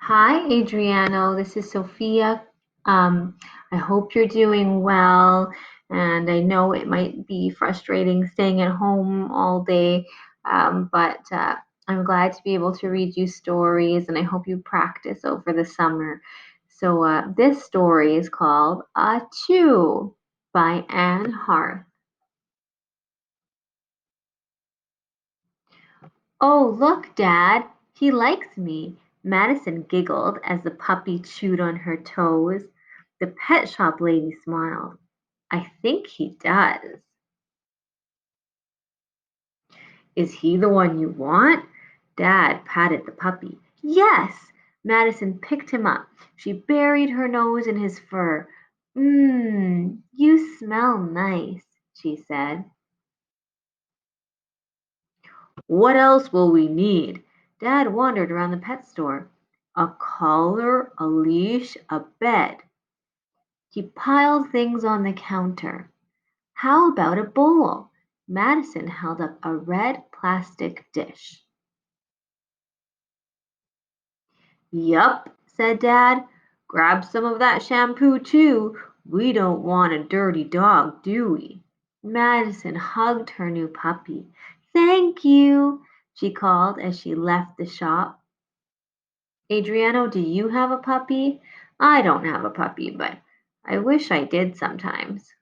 Hi, Adriano. This is Sophia. Um, I hope you're doing well. And I know it might be frustrating staying at home all day, but I'm glad to be able to read you stories, and I hope you practice over the summer. So, this story is called Achoo by Anne Hart. Oh, look, Dad, he likes me. Madison giggled as the puppy chewed on her toes. The pet shop lady smiled. I think he does. Is he the one you want? Dad patted the puppy. Yes! Madison picked him up. She buried her nose in his fur. Mmm, you smell nice, she said. What else will we need? Dad wandered around the pet store. A collar, a leash, a bed. He piled things on the counter. How about a bowl? Madison held up a red plastic dish. Yup, said Dad. Grab some of that shampoo too. We don't want a dirty dog, do we? Madison hugged her new puppy. Thank you, she called as she left the shop. Adriano, do you have a puppy? I don't have a puppy, but I wish I did sometimes.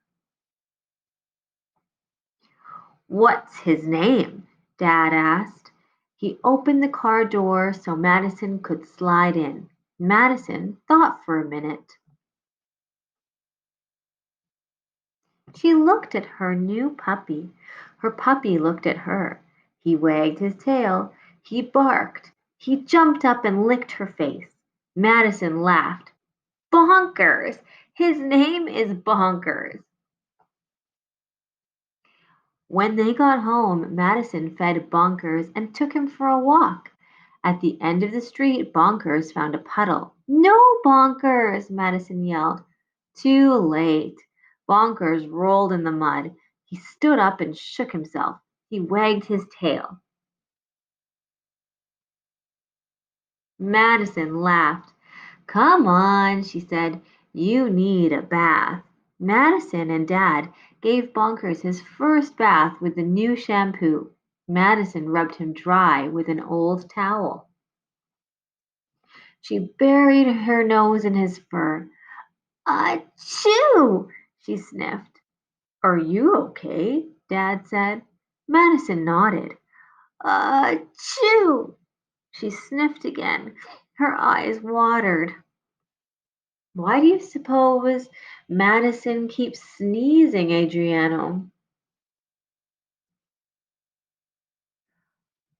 What's his name? Dad asked. He opened the car door so Madison could slide in. Madison thought for a minute. She looked at her new puppy. Her puppy looked at her. He wagged his tail. He barked. He jumped up and licked her face. Madison laughed. Bonkers! His name is Bonkers. When they got home, Madison fed Bonkers and took him for a walk. At the end of the street, Bonkers found a puddle. No, Bonkers! Madison yelled. Too late. Bonkers rolled in the mud. He stood up and shook himself. He wagged his tail. Madison laughed. Come on, she said. You need a bath. Madison and Dad gave Bonkers his first bath with the new shampoo. Madison rubbed him dry with an old towel. She buried her nose in his fur. Achoo! She sniffed. Are you okay? Dad said. Madison nodded. Achoo! She sniffed again. Her eyes watered. Why do you suppose Madison keeps sneezing, Adriano?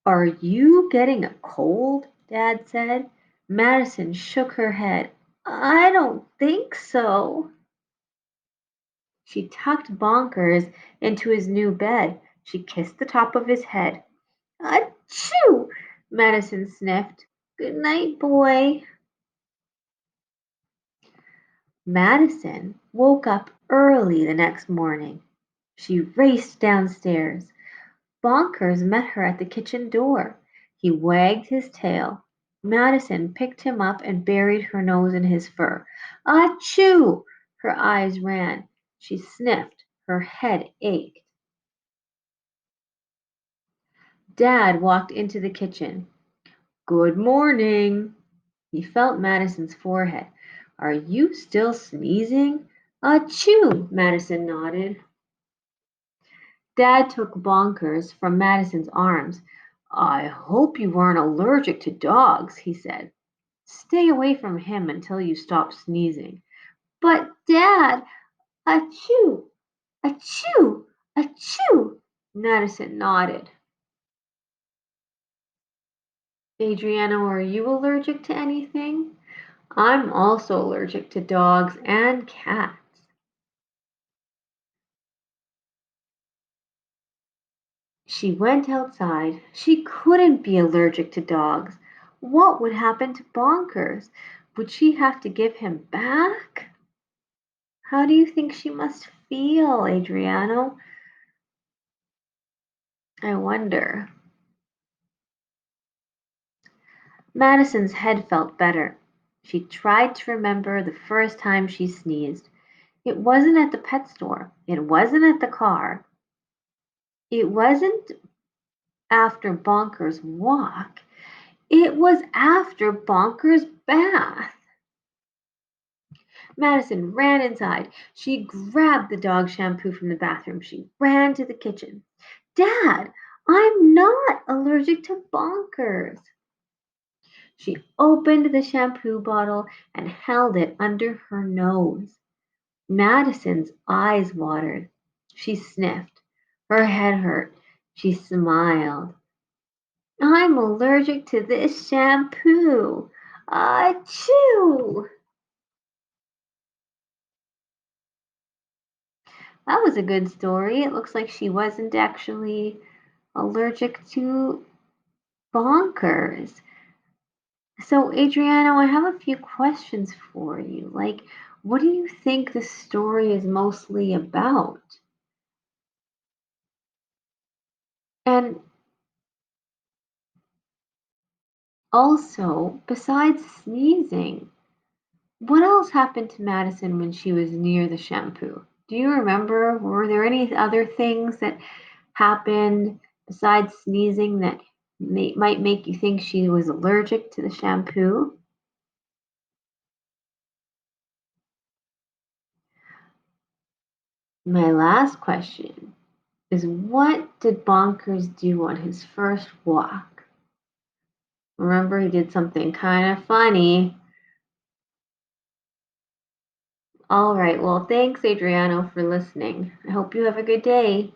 Are you getting a cold? Dad said. Madison shook her head. I don't think so. She tucked Bonkers into his new bed. She kissed the top of his head. Achoo! Madison sniffed. Good night, boy. Madison woke up early the next morning. She raced downstairs. Bonkers met her at the kitchen door. He wagged his tail. Madison picked him up and buried her nose in his fur. Achoo! Her eyes ran. She sniffed. Her head ached. Dad walked into the kitchen. Good morning. He felt Madison's forehead. Are you still sneezing? Achoo! Madison nodded. Dad took Bonkers from Madison's arms. I hope you aren't allergic to dogs, he said. Stay away from him until you stop sneezing. But, Dad, achoo, achoo, achoo. Madison nodded. Adriano, are you allergic to anything? I'm also allergic to dogs and cats. She went outside. She couldn't be allergic to dogs. What would happen to Bonkers? Would she have to give him back? How do you think she must feel, Adriano? I wonder. Madison's head felt better. She tried to remember the first time she sneezed. It wasn't at the pet store. It wasn't at the car. It wasn't after Bonker's walk. It was after Bonker's bath. Madison ran inside. She grabbed the dog shampoo from the bathroom. She ran to the kitchen. Dad, I'm not allergic to Bonkers. She opened the shampoo bottle and held it under her nose. Madison's eyes watered. She sniffed. Her head hurt. She smiled. I'm allergic to this shampoo. Achoo! That was a good story. It looks like she wasn't actually allergic to bonkers. So, Adriano, I have a few questions for you. Like, what do you think the story is mostly about? And also, besides sneezing, what else happened to Madison when she was near the shampoo? Do you remember? Were there any other things that happened besides sneezing that might make you think she was allergic to the shampoo? My last question is, what did Bonkers do on his first walk? Remember, he did something kind of funny. All right, well, thanks, Adriano, for listening. I hope you have a good day.